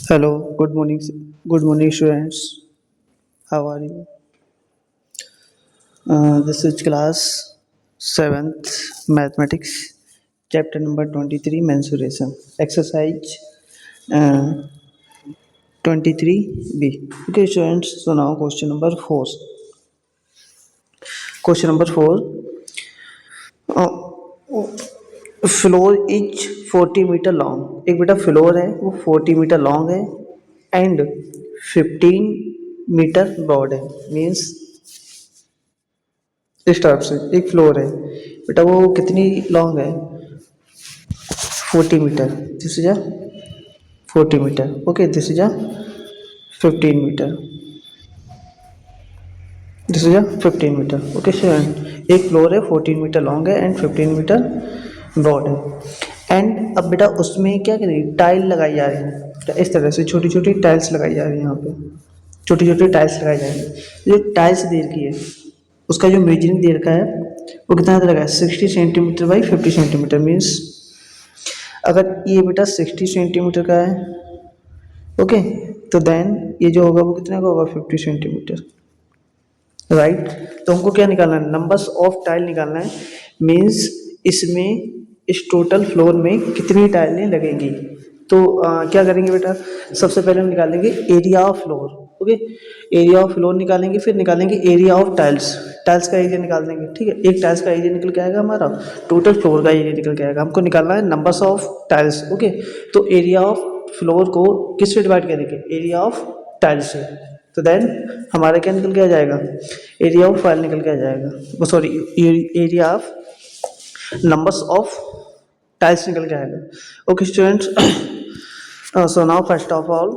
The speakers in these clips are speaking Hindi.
Hello, good morning. Good morning, students. How are you? This is class 7th mathematics, chapter number 23, mensuration. Exercise uh, 23B. Okay, students. So now question number 4. Question number 4. Floor is 40 metre long. एक बेटा फ्लोर है वो 40 मीटर लॉन्ग है एंड 15 मीटर ब्रॉड है। मीन्स इस टाइप से एक फ्लोर है बेटा, वो कितनी लॉन्ग है? 40 मीटर। This is a 40 metre. Okay, this is a 15 metre. This is a 15 metre. Okay student, एक फ्लोर है 14 मीटर लॉन्ग है एंड 15 मीटर ब्रॉड है। एंड अब बेटा उसमें क्या करेंगे, टाइल लगाई जा रही है। इस तरह से छोटी छोटी टाइल्स लगाई जा रही है। यहाँ पे छोटी छोटी टाइल्स लगाई जा रही है। जो टाइल्स दे रखी है उसका जो मेजरिंग दे रखा है वो कितना दे रखा है? 60 सेंटीमीटर बाई 50 सेंटीमीटर। मीन्स अगर ये बेटा 60 सेंटीमीटर का है, ओके, तो देन ये जो होगा वो कितना का होगा? 50 सेंटीमीटर। राइट। तो हमको क्या निकालना है? नंबर्स ऑफ टाइल निकालना है। मीन्स इसमें इस टोटल फ्लोर में कितनी टाइलें लगेंगी। तो क्या करेंगे बेटा, सबसे पहले हम निकालेंगे area of floor. Okay, area of floor निकालेंगे, फिर निकालेंगे एरिया ऑफ टाइल्स। टाइल्स का एरिया निकाल देंगे। ठीक है, एक टाइल्स का एरिया निकल के आएगा हमारा, टोटल फ्लोर का एरिया निकल के आएगा। हमको निकालना है नंबर्स ऑफ टाइल्स। ओके, तो एरिया ऑफ फ्लोर को किससे डिवाइड करेंगे? एरिया ऑफ टाइल्स से। तो देन हमारा क्या निकल के आ जाएगा? एरिया ऑफ फाइल निकल के आ जाएगा। Sorry, area of numbers of tiles निकल के आएगा। Okay students, so now first of all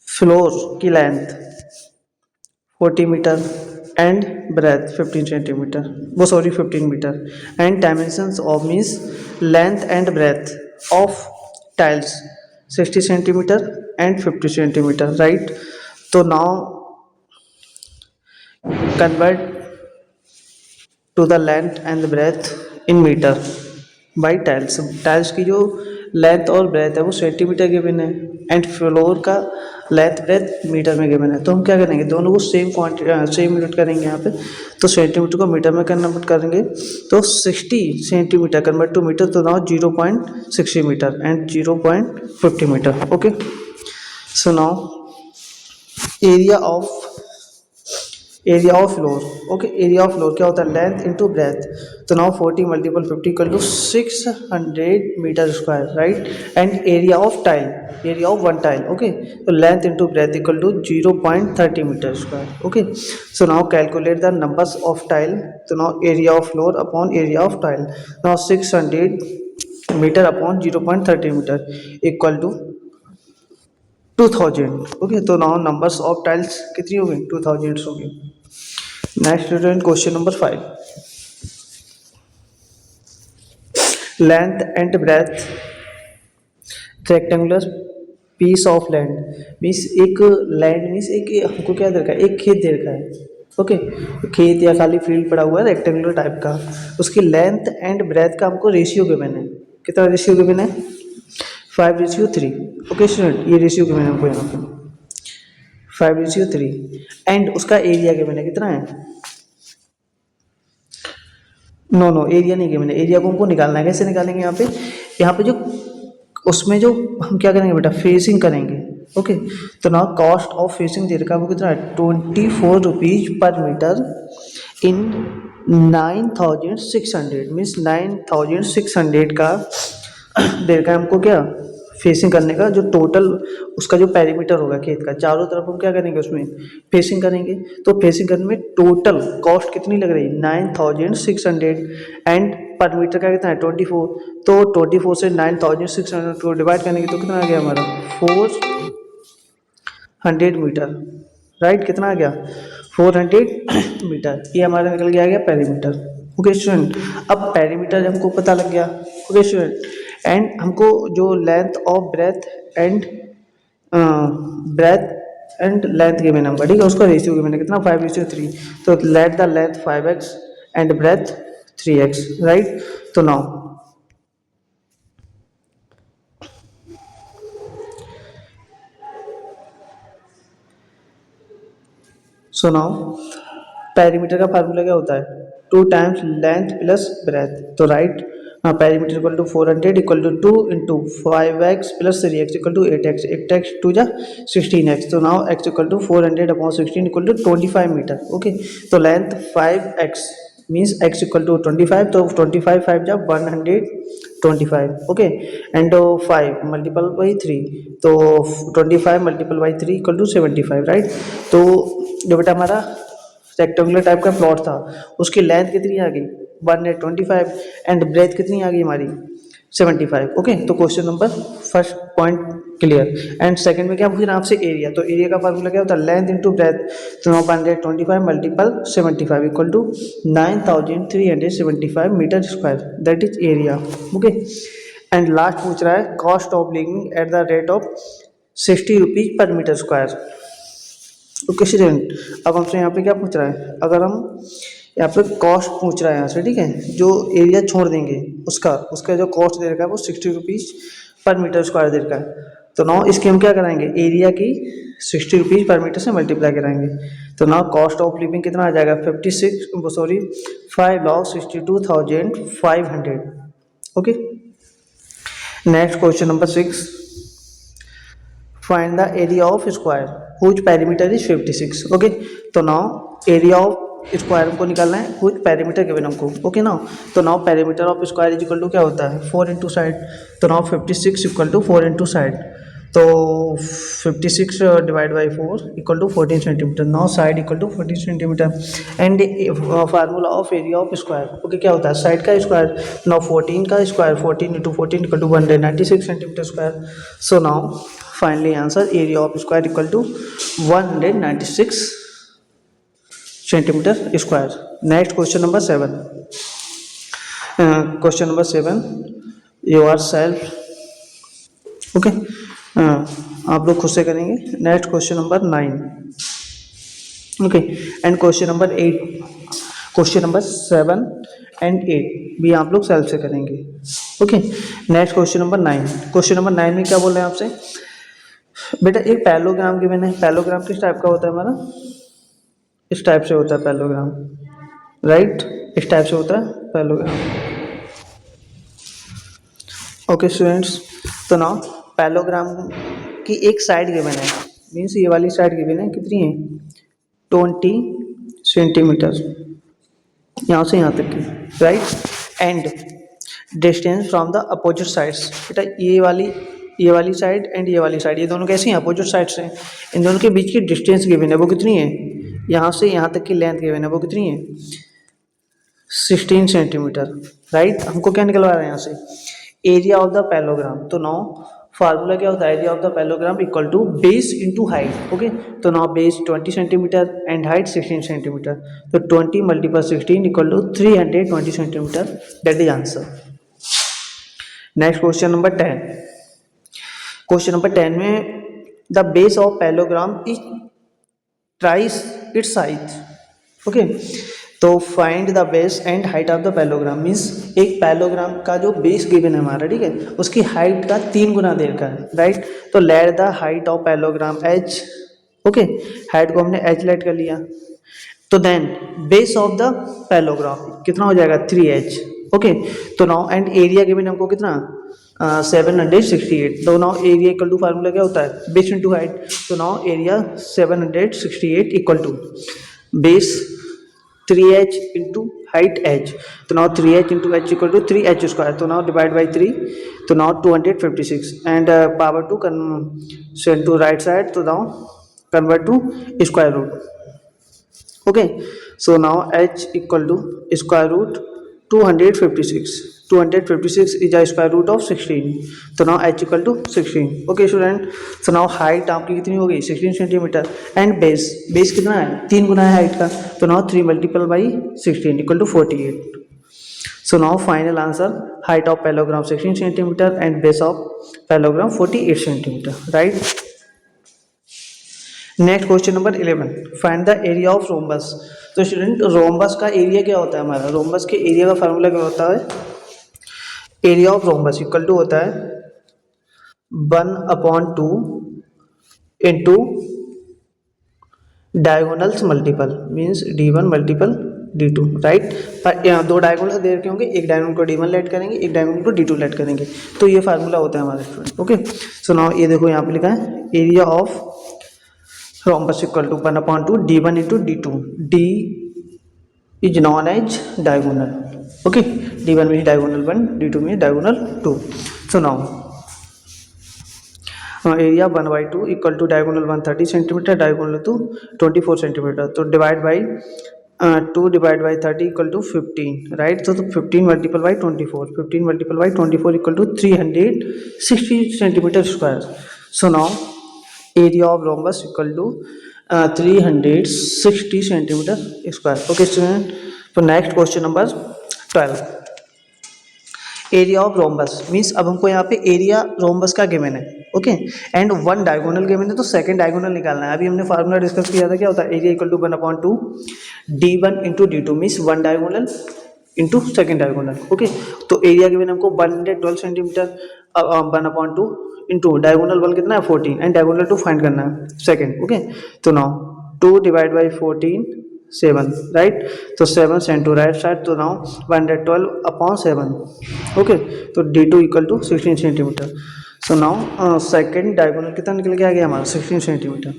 floor की length 40 metre and breadth 15 centimetre, वो sorry 15 metre, and dimensions of means length and breadth of tiles 60 centimetre and 50 centimetre. Right. तो now convert to the length and the breadth in meter by tiles। Tiles की जो लेंथ और ब्रेथ है वो सेंटीमीटर गिवन है एंड फ्लोर का लेंथ ब्रेथ मीटर में गिवन है। तो हम क्या करेंगे, दोनों को सेम क्वांटिटी सेम यूनिट करेंगे यहाँ पे। तो सेंटीमीटर को मीटर में कन्वर्ट करेंगे तो 60 सेंटीमीटर कन्वर्ट टू मीटर, तो now 0.60 metre and 0.50 metre. Okay, so now area of floor. Okay, area of floor क्या होता है? Length into breadth. तो now 40 multiple 50 equal to 600 metre square. Right. And area of tile, area of one tile. Okay, तो length into breadth equal to 0.30 metre square. Okay, so now calculate the numbers of tile. तो now area of floor upon area of tile. Now 600 metre upon 0.30 metre equal to 2000। Okay, तो नाउ नंबर्स ऑफ टाइल्स कितनी हो गई? 2000 हो गई। Next student, question number 5। Length and breadth rectangular piece of land. Means एक लैंड मीन्स एक हमको क्या दे रखा है? एक खेत दे रखा है। ओके, खेत या खाली फील्ड पड़ा हुआ है रेक्टेंगुलर टाइप का। उसकी लेंथ एंड ब्रेथ का हमको रेशियो गिवन है। कितना रेशियो गिवन है? 5:3। ओके स्टूडेंट, ये रेशियो गिवन है हमको यहाँ पे 5:3। एंड उसका एरिया गिवन है, कितना है? नो नो, एरिया नहीं गिवन है। एरिया को हमको निकालना है। कैसे निकालेंगे? यहाँ पे जो उसमें जो हम क्या करेंगे बेटा, फेसिंग करेंगे। ओके, तो ना कॉस्ट ऑफ फेसिंग दे रखा है वो कितना है? 24 रुपीज पर मीटर इन 9600। मीन्स 9600 का दे रखा है हमको क्या, फेसिंग करने का। जो टोटल उसका जो पेरीमीटर होगा खेत का, चारों तरफ हम क्या करेंगे, उसमें फेसिंग करेंगे। तो फेसिंग करने में टोटल कॉस्ट कितनी लग रही है? 9600 एंड पर मीटर का कितना है? 24। तो 24 से 9600 को डिवाइड करेंगे तो कितना आ गया हमारा? 400 मीटर। राइट, कितना आ गया? 400 मीटर। ये हमारा निकल गया, आ गया पेरीमीटर। ओके स्टूडेंट, अब पेरीमीटर हमको पता लग गया। ओके स्टूडेंट, एंड हमको जो length of breadth and length given है, ठीक है, उसका रेशियो गिवन है कितना? 5:3। तो let the length 5x and breadth 3x। Right. तो नाउ सो नाउ पेरीमीटर का फार्मूला क्या होता है, 2 टाइम्स लेंथ प्लस ब्रेथ। तो right perimeter equal to 400 equal to 2 into 5x plus 3x equal to 8x, 8x 2 जा 16x। तो now x equal to 400 upon 16 equal to 25 metre. Okay, तो length 5x means x equal to 25, तो 25 5 जा 125। ओके, एंड 5 मल्टीपल बाई 3, तो 25 multiple by 3 equal to 75, right. तो जो बेटा हमारा रेक्टेंगुलर टाइप का प्लॉट था उसकी लेंथ कितनी आ गई 125 एंड ब्रेथ कितनी आ गई हमारी 75। ओके, तो question number first point clear. And second में क्या पूछ रहा है आपसे, एरिया। तो एरिया का फार्मूला क्या होता है, लेंथ इंटू ब्रेथ। तो 125 multiple 75 equal to 9375 metre square, that is area. Okay, and last पूछ रहा है cost of living at the rate of 60 rupees per metre square. Okay student, अब हमसे यहाँ पे क्या पूछ रहा है, अगर हम यहाँ पे कॉस्ट पूछ रहा है यहाँ से, ठीक है, जो एरिया छोड़ देंगे उसका उसका जो कॉस्ट दे रखा है वो 60 रुपीज़ पर मीटर स्क्वायर दे रखा है। तो नाउ इसके हम क्या कराएंगे, एरिया की 60 रुपीज़ पर मीटर से मल्टीप्लाई कराएंगे। तो नाउ कॉस्ट ऑफ लिविंग कितना आ जाएगा 5,62,500। Okay, next question number 6, find the area of square whose perimeter is 56। Okay, तो नाउ एरिया ऑफ स्क्वायर को निकालना है, हुज पेरीमीटर गिवन हमको। ओके नाउ, तो now perimeter of square is equal to क्या होता है 4 इंटू साइड। तो now 56 equal to 4 into side, तो 56 divide by 4 equal to 14 centimetre. Now side equal to 14 centimetre and formula of area of square. Okay, क्या होता है साइड का स्क्वायर। नाउ 14 का square 14 into 14 equal to 196 centimetre square. So now finally answer area of square equal to 196 centimetre square. Next question number 7, question number 7 yourself. Okay, आप लोग खुद से करेंगे। Next question number 9। Okay, and question number 8, question number 7 and 8 भी आप लोग सेल्फ से करेंगे। Okay, next question number 9। Question number 9 में क्या बोल रहे हैं आपसे, बेटा एक पैलोग्राम गिवन है। पैलोग्राम किस टाइप का होता है हमारा, इस टाइप से होता है पैलोग्राम, राइट, इस टाइप से होता है पैलोग्राम। ओके स्टूडेंट्स, तो नाउ पैलोग्राम की एक साइड गिवन है, मीन्स ये वाली साइड गिवन है, कितनी है 20 सेंटीमीटर यहाँ से यहाँ तक की, right. And distance from the opposite sides, बेटा ये वाली साइड एंड ये वाली साइड, ये दोनों कैसी हैं अपोजिट साइड्स हैं। इन दोनों के बीच की डिस्टेंस गिवन है, वो कितनी है, यहाँ से यहाँ तक की लेंथ गिवन है, वो कितनी है 16 सेंटीमीटर, राइट। हमको क्या निकलवा रहे हैं यहाँ से, एरिया ऑफ द पैलोग्राम। तो नाउ फार्मूला क्या होता है, area of the parallelogram equal to base into height. Okay, तो now base 20 centimetre and height 16 centimetre, तो 20 multiple 16 equal to 320 centimetre, that is answer. Next question number 10। Question number 10 में the base of parallelogram is thrice its height. Okay, तो find the base and height of the parallelogram, means एक पैलोग्राम का जो बेस गिवन है हमारा, ठीक है, उसकी हाइट का 3 गुना देर का है, राइट। तो let the height of parallelogram h। Okay, height को हमने h लेट कर लिया, तो then base of the parallelogram कितना हो जाएगा 3h। ओके, तो नाउ एंड एरिया गिवन हमको कितना 768। तो now area equal to formula क्या होता है बेस इंटू हाइट। तो now area 768 equal to base 3h into height h। तो now 3h into h equal to 3h square. तो नाउ डिवाइड बाई 3, तो now 256 and power to send to right side, तो now convert to square root. Okay, so now h equal to square root 256 is a square root of 16। तो now h equal to 16। Okay student, so now height आपकी कितनी हो गई 16 सेंटीमीटर एंड बेस कितना है 3 गुना है हाइट का। तो now 3 multiple by 16 equal to 48। So now final answer height of parallelogram 16 centimetre and base of parallelogram 48 centimetre, right. Next question number 11, find the area of rhombus. तो स्टूडेंट रोम्बस का एरिया क्या होता है हमारा, रोम्बस के एरिया का फार्मूला क्या होता है, area of rhombus equal to होता है 1/2 into diagonals multiple means D1 multiple D2, right. पर यहाँ दो डायगोनल दे रखे होंगे, एक डायगोनल को D1 लेट करेंगे, एक डायगोनल को D2 लेट करेंगे, तो ये फार्मूला होता है हमारे स्टूडेंट। ओके, सो नाउ ये देखो यहाँ पे लिखा है area of rhombus equal to 1/2 D1 into D2, D is known as diagonal. Okay, D1 means diagonal 1, D2 means diagonal 2। So now area 1/2 equal to diagonal 130 centimetre, diagonal 2 24 centimetre, तो divide by 2 divide by 30 equal to 15, right. तो 15 multiple by 24, 15 multiple by 24 equal to 360 centimetre square. So now area of rhombus equal to 360 centimetre square. Okay student, तो next question number 12, area of rhombus means अब हमको यहाँ पे एरिया रोम्बस का गिवन है। Okay, and one diagonal given है, तो सेकंड डायगोनल निकालना है। अभी हमने फार्मूला डिस्कस किया था, क्या होता है area equal to 1/2 D1 into D2 means one diagonal into second diagonal. Okay, तो एरिया गिवन हमको 112 सेंटीमीटर 1/2 इंटू डायगोनल 1 कितना है 14 एंड डायगोनल 2 फाइंड करना है सेकंड। ओके, तो नाउ 2 डिवाइड बाई 14 7, राइट। तो 7 सेंड टू राइट साइड, तो नाउ 112 अपॉन 7। ओके, तो D2 equal to 16 centimetre. So now second diagonal कितना निकल के आ गया हमारा 16 centimetre,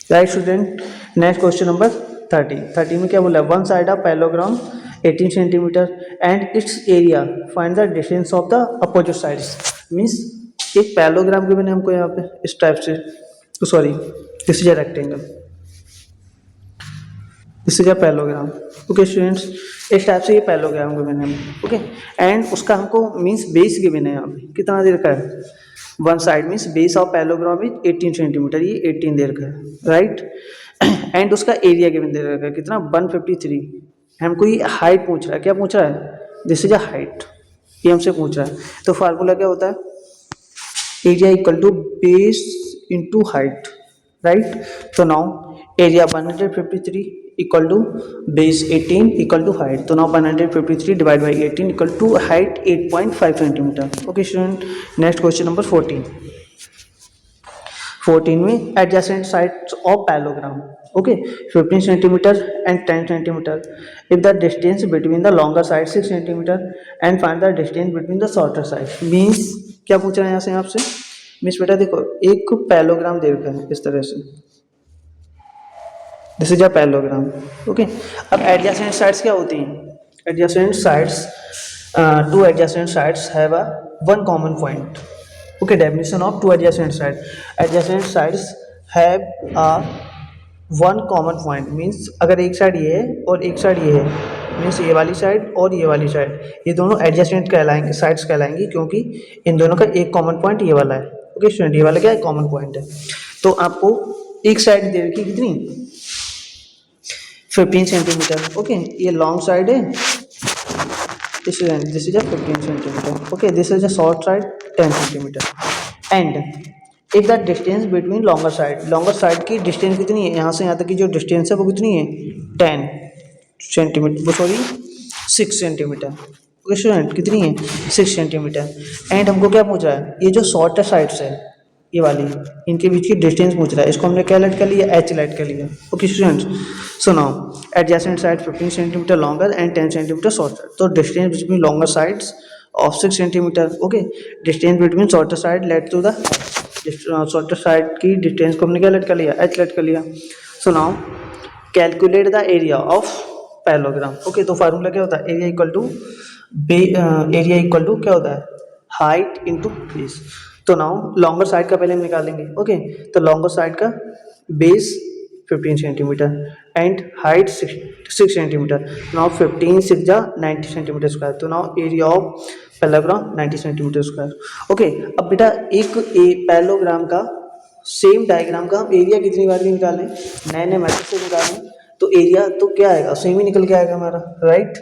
right student. Next question number 30 में क्या बोला है, one side of parallelogram 18 centimetre and its area find the distance of the opposite sides. Means एक पैलोग्राम के मैंने हमको यहाँ पे इस टाइप से, sorry this is a rectangle, this is a parallelogram. Okay students, इस टाइप से ये पैलोग्राम गिवन है हमें। ओके, एंड उसका हमको मीन्स बेस गिवन है यहाँ पे, कितना दे रखा है one side means base of parallelogram is 18 centimetre, ये 18 दे रखा है, राइट। एंड उसका एरिया गिवन दे रखा है कितना 153। हमको ये हाइट पूछ रहा है, क्या पूछ रहा है, दिस इज अ हाइट, ये हमसे पूछ रहा है। तो फार्मूला क्या होता है area equal to base into height, right. तो now area 153 equal to base 18 equal to height, तो now 153 divide by 18 equal to height 8.5 centimetre. Okay student, next question number 14 में adjacent sides of parallelogram. Okay, 15 centimetre and 10 centimetre if the distance between the longer side 6 centimetre and find the distance between the shorter side. Means क्या पूछ रहे हैं यहाँ से आपसे, मीन्स बेटा देखो एक पैलोग्राम दे रखा है इस तरह से, this is a parallelogram. Okay, अब एडजेसेंट साइड्स क्या होती हैं, adjacent sides two adjacent sides have a one common point. Okay, definition of two adjacent side, adjacent sides have a one common point means अगर एक साइड ये है और एक साइड ये है, मीन्स ये वाली साइड और ये वाली साइड, ये दोनों एडजेसेंट कहलाएंगे, साइड्स कहलाएंगी, क्योंकि इन दोनों का एक कॉमन पॉइंट ये वाला है। ओके स्टूडेंट, ये वाला क्या है कॉमन पॉइंट है। तो आपको एक साइड दे रखी कितनी 15 सेंटीमीटर। ओके, ये लॉन्ग साइड है, this is a 15 centimetre. Okay, this is a short side 10 centimetre and if the distance between longer side की डिस्टेंस कितनी है, यहाँ से यहाँ तक की जो डिस्टेंस है वो कितनी है 10 centimetre, sorry 6 centimetre. Okay student, कितनी है 6 सेंटीमीटर। एंड हमको क्या पूछ रहा है, ये जो शॉर्टर साइड्स है ये वाली, इनके बीच की डिस्टेंस पूछ रहा है, इसको हमने क्या लेट कर लिया एच लेट कर लिया। Okay students, so now adjacent side 15 centimetre longer and 10 centimetre shorter, तो distance between longer sides of 6 centimetre. Okay, distance between shorter side let to the shorter side की डिस्टेंस को हमने क्या लेट कर लिया एच लेट कर लिया। सो now calculate the area of parallelogram. Okay, तो फार्मूला क्या होता है एरिया इक्वल टू क्या होता है हाइट इंटू बेस। तो नाउ लॉन्गर साइड का पहले हम निकालेंगे। ओके, तो लॉन्गर साइड का base 15 centimetre and height 6 centimetre. Now 15 6 जा 90 सेंटीमीटर स्क्वायर, तो now area of parallelogram 90 centimetre square. Okay, अब बेटा एक पैलोग्राम का सेम डायग्राम का हम एरिया कितनी बार भी निकालें, नए नए मेथड से निकालें, तो एरिया तो क्या आएगा सेम ही निकल के आएगा हमारा, राइट।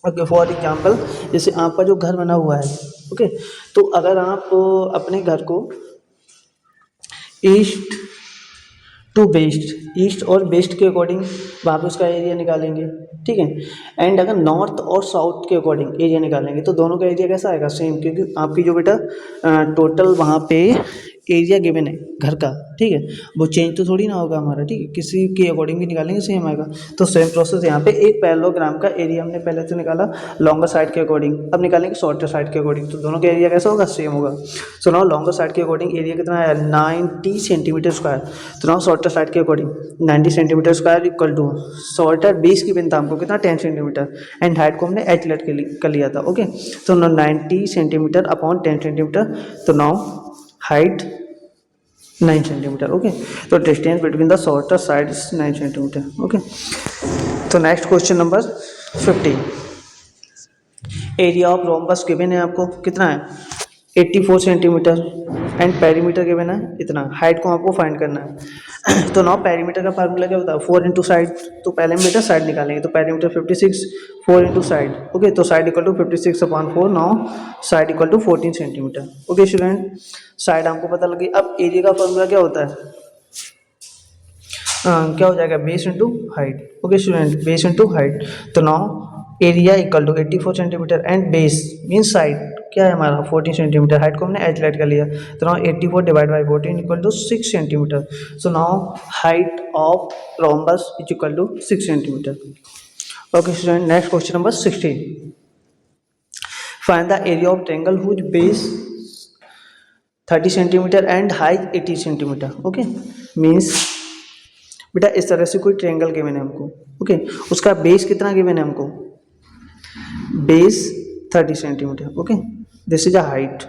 ओके, फॉर एग्जाम्पल जैसे आपका जो घर बना हुआ है, ओके, तो अगर आप अपने घर को ईस्ट टू वेस्ट, ईस्ट और वेस्ट के अकॉर्डिंग वहाँ पे उसका एरिया निकालेंगे, ठीक है। एंड अगर नॉर्थ और साउथ के अकॉर्डिंग एरिया निकालेंगे तो दोनों का एरिया कैसा आएगा सेम, क्योंकि आपकी जो बेटा टोटल वहाँ पे एरिया गिवन है घर का, ठीक है, वो चेंज तो थोड़ी ना होगा हमारा, ठीक है, किसी के अकॉर्डिंग भी निकालेंगे सेम आएगा। तो सेम प्रोसेस यहाँ पे, एक पैरेललोग्राम का एरिया हमने पहले से निकाला लॉन्गर साइड के अकॉर्डिंग, अब निकालेंगे शॉर्टर साइड के अकॉर्डिंग, तो दोनों का एरिया कैसा होगा, सेम होगा। सो नाउ लॉन्गर साइड के अकॉर्डिंग एरिया कितना है 90 सेंटीमीटर स्क्वायर, तो नाउ शॉर्टर साइड के according 90 centimetre square equal to shorter base की बिंदा हमको कितना 10 सेंटीमीटर एंड हाइट को हमने एच लेट कर लिया था, ओके। तो 90 सेंटीमीटर अपॉन 10 सेंटीमीटर, तो नाउ हाइट 9 सेंटीमीटर, ओके। तो distance between the shorter side is 9 centimetre, okay. तो next question number 15, area of rhombus given है आपको, कितना है 84 सेंटीमीटर एंड पेरीमीटर गिवन है इतना, हाइट को आपको फाइंड करना है। तो नाउ पेरीमीटर का फार्मूला क्या होता है 4 इंटू साइड, तो पहले हम बेटा साइड निकालेंगे, तो पेरीमीटर 56, 4 इंटू साइड, ओके। तो side equal to 56 upon 4, now side equal to 14 centimetre, okay student. Side हमको पता लगी। अब एरिया का फार्मूला क्या होता है, क्या हो जाएगा base into height, okay student, base into height. तो now area equal to 84 centimetre and base mean side क्या है हमारा 14 सेंटीमीटर, हाइट को हमने एच लाइट कर लिया, तो now 84 divide by 14 equal to 6 centimetre. So now height of rhombus is equal to 6 centimetre, okay student. Next question number 16, find the area of triangle whose base 30 centimetre and height 80 centimetre, okay. Means बेटा इस तरह से कोई ट्रायंगल गिवन है हमको, ओके, उसका बेस कितना गिवन है हमको, base 30 centimetre, okay, this is a height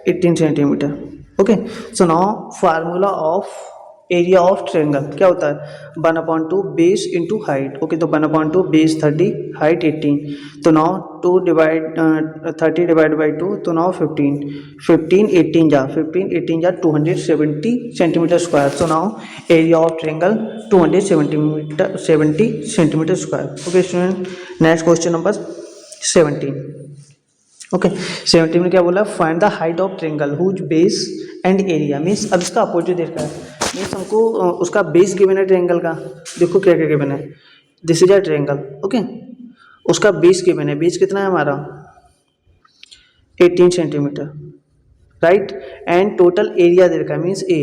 18 centimetre, okay. So now formula of area of triangle क्या होता है 1/2 बेस इंटू हाइट, ओके। तो 1/2 बेस 30 हाइट 18, तो नाउ 2 डिवाइड 30 डिवाइड बाई 2, तो नाउ 15 18 जा 270 centimetre square. So now area of triangle 270 centimetre square, okay student. Next question number 17, okay. 17 में क्या बोला, find the height of triangle whose base and area, means अब इसका अपोजिट देखा है, मीन्स हमको उसका बेस गिवन है ट्रायंगल का, देखो क्या क्या गिवन है, this is a triangle, okay. उसका बेस गिवन है, बेस कितना है हमारा 18 centimetre, right, and total area दे रखा है मीन्स ए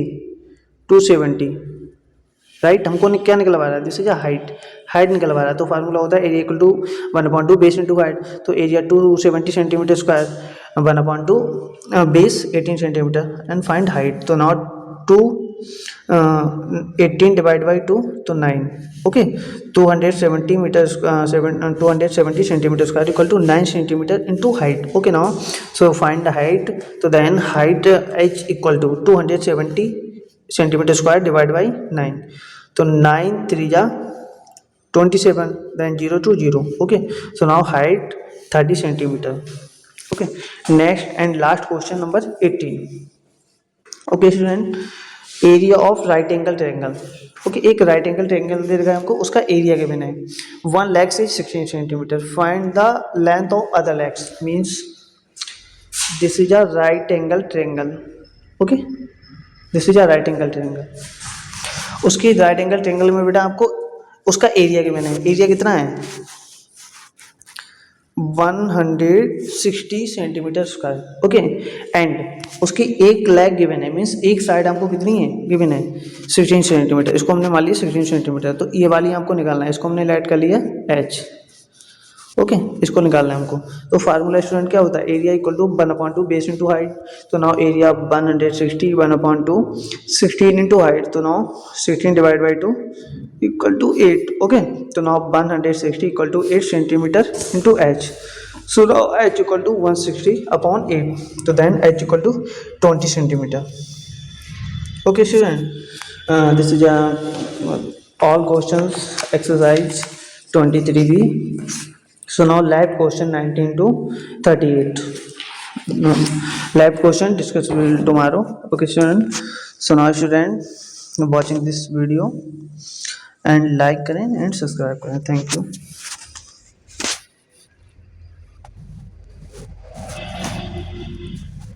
270, राइट। हमको क्या निकलवा रहा है, दिस इज अ हाइट निकलवा रहा है, तो फार्मूला होता है area equal to 1/2 base into height, तो area 270 centimetre square 1/2 base 18 centimetre and find height, तो नॉट 18 डिवाइड बाई 2, तो 9, okay. 270 metre 270 centimetre square equal to 9 centimetre into height, okay. Now so find the height, तो then height h equal to 270 centimetre square divide by 9, तो 9 3 जा 27, then 0 to 0, okay. So now height 30 centimeter, okay. Next and last question number 18, okay student, area of right angle triangle, okay. एक राइट एंगल ट्रायंगल दे रखा है हमको, उसका एरिया गिवन है 1 legs is 16 centimetre, find the length of other legs, means this is a right angle triangle, okay, this is a right angle triangle. उसकी राइट एंगल ट्रायंगल में बेटा आपको उसका एरिया गिवन है, एरिया कितना है 160 सेंटीमीटर स्क्वायर, ओके। एंड उसकी एक लेग गिवन है, मीन्स एक साइड हमको कितनी है गिवन है 16 सेंटीमीटर, इसको हमने मान लिया 16 सेंटीमीटर, तो ये वाली हमको निकालना है, इसको हमने लेट कर लिया h, ओके, इसको निकालना है हमको। तो फार्मूला स्टूडेंट क्या होता है, area equal to 1/2 base into height, तो नाउ एरिया 160 1/2 16 इंटू हाइट, तो now 16 divide by 2 equal to 8, okay. तो now 160 equal to 8 centimetre into h, so now h equal to 160 upon 8, तो then h equal to 20 centimetre, okay student. This is all questions exercise 23b. So now lab question 19 to 38. Lab question discuss tomorrow. Okay student. So now student watching this video and like करें and subscribe करें. Thank you.